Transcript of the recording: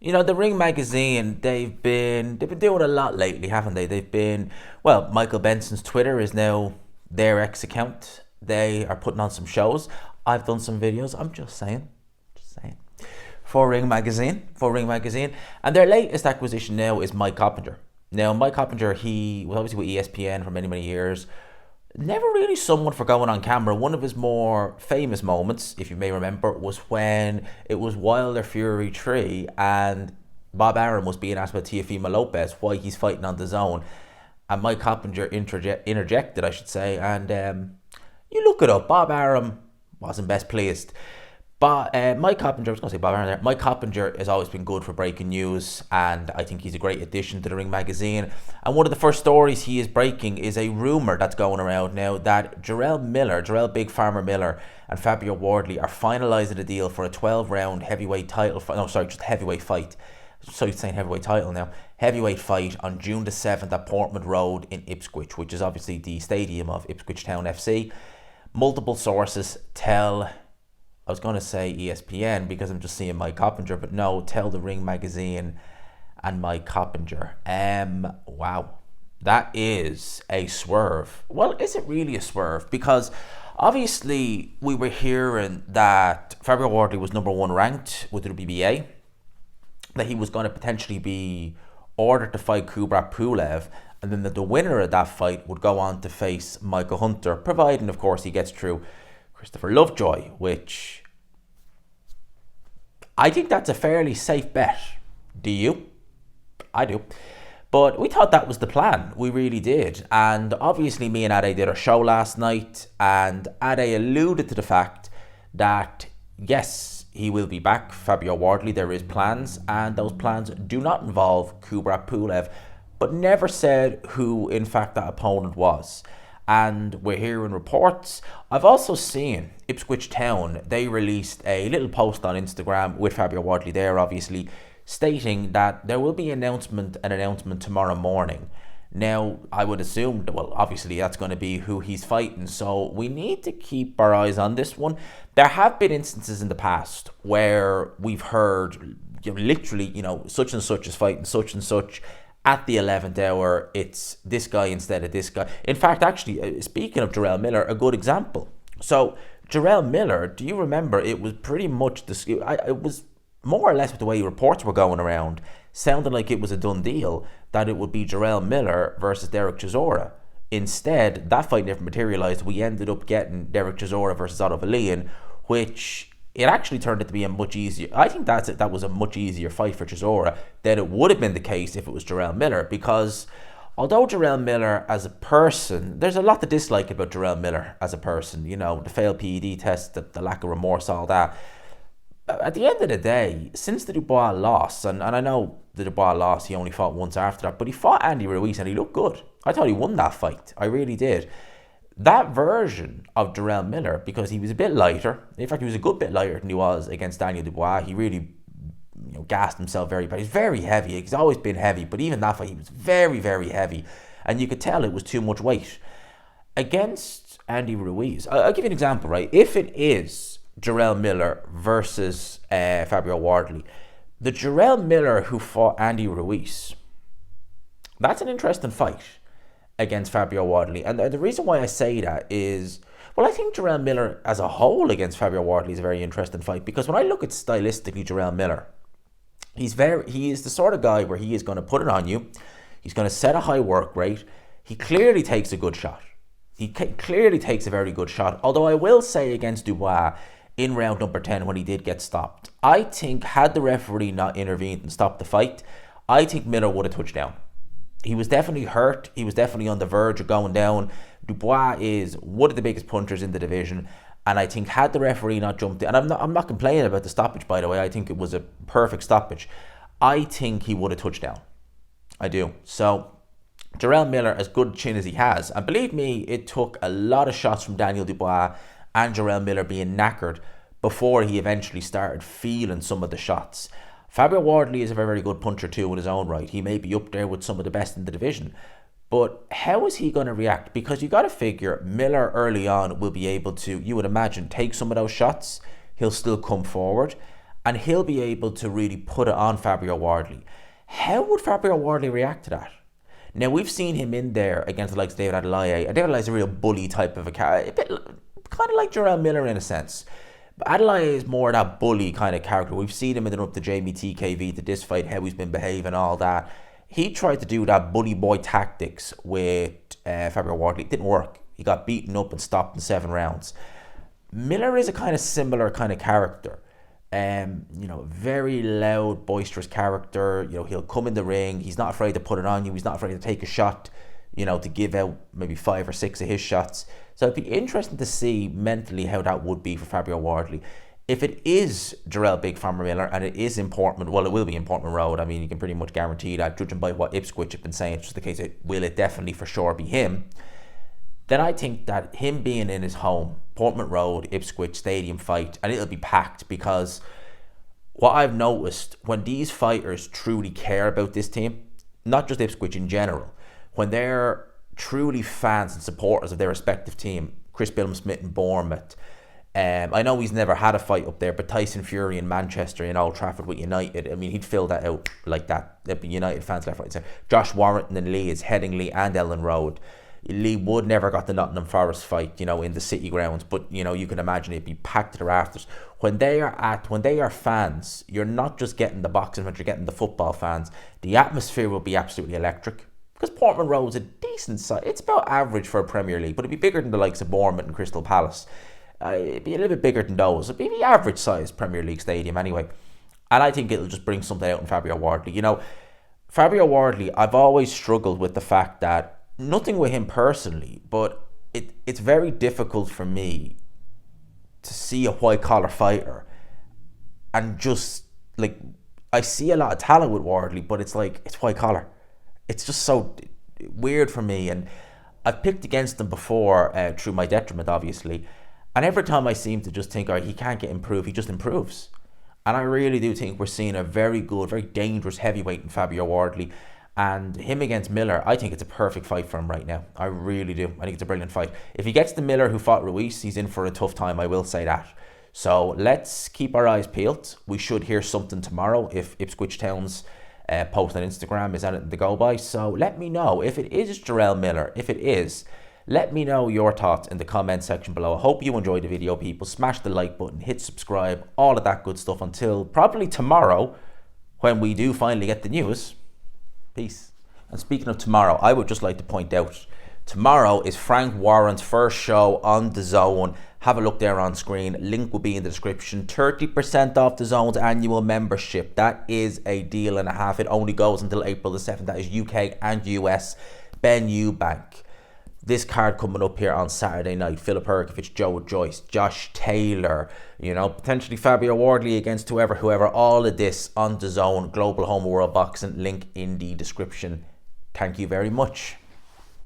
The Ring magazine, they've been doing a lot lately, haven't they? Michael Benson's Twitter is now their ex account. They are putting on some shows. I've done some videos. I'm just saying. For Ring magazine, and their latest acquisition now is Mike Coppinger. Now, Mike Coppinger, he was obviously with ESPN for many, many years. Never really someone for going on camera. One of his more famous moments, if you may remember, was when it was Wilder Fury 3 and Bob Arum was being asked by Teofimo Lopez why he's fighting on Dazn. And Mike Coppinger interjected, I should say, and you look it up. Bob Arum wasn't best pleased. But Mike Coppinger, I was going to say Bob Arum there. Mike Coppinger has always been good for breaking news, and I think he's a great addition to the Ring magazine. And one of the first stories he is breaking is a rumour that's going around now that Jarrell Big Farmer Miller, and Fabio Wardley are finalising a deal for a 12-round heavyweight title. Just heavyweight fight. Sorry, saying heavyweight title now. Heavyweight fight on June the 7th at Portman Road in Ipswich, which is obviously the stadium of Ipswich Town FC. Multiple sources tell, I was going to say ESPN because I'm just seeing Mike Coppinger, but no, tell the Ring magazine and Mike Coppinger. Wow, that is a swerve. Well, is it really a swerve? Because obviously we were hearing that Fabio Wardley was number one ranked with the WBA, that he was going to potentially be ordered to fight Kubrat Pulev, and then that the winner of that fight would go on to face Michael Hunter, providing, of course, he gets through Christopher Lovejoy, which I think that's a fairly safe bet. Do you? I do. But we thought that was the plan. We really did. And obviously me and Ade did our show last night, and Ade alluded to the fact that, yes, he will be back, Fabio Wardley. There is plans, and those plans do not involve Kubrat Pulev, but never said who, in fact, that opponent was. And we're hearing reports. I've also seen Ipswich Town, they released a little post on Instagram with Fabio Wardley there, obviously, stating that there will be an announcement tomorrow morning. Now, I would assume, well, obviously that's going to be who he's fighting, so we need to keep our eyes on this one. There have been instances in the past where we've heard, literally, such and such is fighting such and such. At the 11th hour, it's this guy instead of this guy. In fact, actually, speaking of Jarrell Miller, a good example. So, Jarrell Miller, do you remember, it was pretty much, it was more or less with the way reports were going around, sounded like it was a done deal, that it would be Jarrell Miller versus Derek Chisora. Instead, that fight never materialised. We ended up getting Derek Chisora versus Otto Valian, which it actually turned out to be a much easier. I think that was a much easier fight for Chisora than it would have been the case if it was Jarrell Miller, because although Jarrell Miller as a person, there's a lot to dislike about Jarrell Miller as a person. The failed PED test, the lack of remorse, all that. At the end of the day, since the Dubois loss, and I know the Dubois loss, he only fought once after that, but he fought Andy Ruiz and he looked good. I thought he won that fight. I really did. That version of Jarrell Miller, because he was a bit lighter, in fact he was a good bit lighter than he was against Daniel Dubois. He really gassed himself very bad. He's very heavy. He's always been heavy, but even that fight he was very, very heavy, and you could tell it was too much weight. Against Andy Ruiz, I'll give you an example, right? If it is Jarrell Miller versus Fabio Wardley, the Jarrell Miller who fought Andy Ruiz, that's an interesting fight against Fabio Wardley. And the reason why I say that is, well, I think Jarrell Miller as a whole against Fabio Wardley is a very interesting fight, because when I look at stylistically Jarrell Miller, he is the sort of guy where he is going to put it on you. He's going to set a high work rate. He clearly takes a good shot. He clearly takes a very good shot. Although I will say against Dubois in round number 10 when he did get stopped, I think had the referee not intervened and stopped the fight, I think Miller would have touched down. He was definitely hurt. He was definitely on the verge of going down. Dubois is one of the biggest punchers in the division, and I think had the referee not jumped in, and I'm not complaining about the stoppage, by the way. I think it was a perfect stoppage. I think he would have touched down. I do. So Jarrell Miller, as good a chin as he has, and believe me, it took a lot of shots from Daniel Dubois and Jarrell Miller being knackered before he eventually started feeling some of the shots. Fabio Wardley is a very, very good puncher too in his own right. He may be up there with some of the best in the division. But how is he going to react? Because you got to figure Miller early on will be able to, you would imagine, take some of those shots. He'll still come forward. and he'll be able to really put it on Fabio Wardley. How would Fabio Wardley react to that? Now, we've seen him in there against the likes of David Adelaide. David Adelaide's a real bully type of a character, a bit kind of like Jarrell Miller in a sense. But Adelaide is more that bully kind of character. We've seen him in the up to Jamie TKV, to this fight, how he's been behaving, all that. He tried to do that bully boy tactics with Fabio Wardley. It didn't work. He got beaten up and stopped in 7 rounds. Miller is a kind of similar kind of character. Very loud, boisterous character. He'll come in the ring. He's not afraid to put it on you. He's not afraid to take a shot, to give out maybe 5 or 6 of his shots. So it'd be interesting to see mentally how that would be for Fabio Wardley. If it is Jarrell Big Farmer Miller and it is in Portman, well, it will be in Portman Road. I mean, you can pretty much guarantee that, judging by what Ipswich have been saying. It's just the case, will it definitely for sure be him? Then I think that him being in his home, Portman Road, Ipswich Stadium fight, and it'll be packed, because what I've noticed, when these fighters truly care about this team, not just Ipswich in general, when they're truly fans and supporters of their respective team, Chris Billum-Smith in Bournemouth, I know he's never had a fight up there, but Tyson Fury in Manchester, in Old Trafford with United, I mean, he'd fill that out like that. There'd be United fans left, right, and centre. Josh Warrington in Leeds, Headingley and Ellen Road. Lee Wood never got the Nottingham Forest fight, in the city grounds, but you can imagine it'd be packed to the rafters. When they are fans, you're not just getting the boxing fans, you're getting the football fans. The atmosphere will be absolutely electric, because Portman Road's a decent size. It's about average for a Premier League, but it'd be bigger than the likes of Bournemouth and Crystal Palace. It'd be a little bit bigger than those. It'd be the average size Premier League stadium anyway. And I think it'll just bring something out in Fabio Wardley. Fabio Wardley, I've always struggled with the fact that, nothing with him personally, but it's very difficult for me to see a white collar fighter and just I see a lot of talent with Wardley, but it's white collar. It's just so weird for me, and I've picked against him before through my detriment, obviously, and every time I seem to just think, all right, he can't get improved, he just improves. And I really do think we're seeing a very good, very dangerous heavyweight in Fabio Wardley. And him against Miller, I think it's a perfect fight for him right now. I really do. I think it's a brilliant fight. If he gets the Miller who fought Ruiz, he's in for a tough time, I will say that. So let's keep our eyes peeled. We should hear something tomorrow if Ipswich Town's post on Instagram is anything to go by. So let me know if it is Jarrell Miller. If it is, let me know your thoughts in the comment section below. I hope you enjoyed the video, people. Smash the like button, hit subscribe, all of that good stuff until probably tomorrow, when we do finally get the news. Peace. And speaking of tomorrow, I would just like to point out, tomorrow is Frank Warren's first show on Dazn. Have a look there on screen. Link will be in the description. 30% off Dazn's annual membership. That is a deal and a half. It only goes until April the 7th. That is UK and US. Ben Eubank. This card coming up here on Saturday night. Philip Herkovich, Joe Joyce, Josh Taylor, potentially Fabio Wardley against whoever. All of this on Dazn, Global Home of World Boxing. Link in the description. Thank you very much.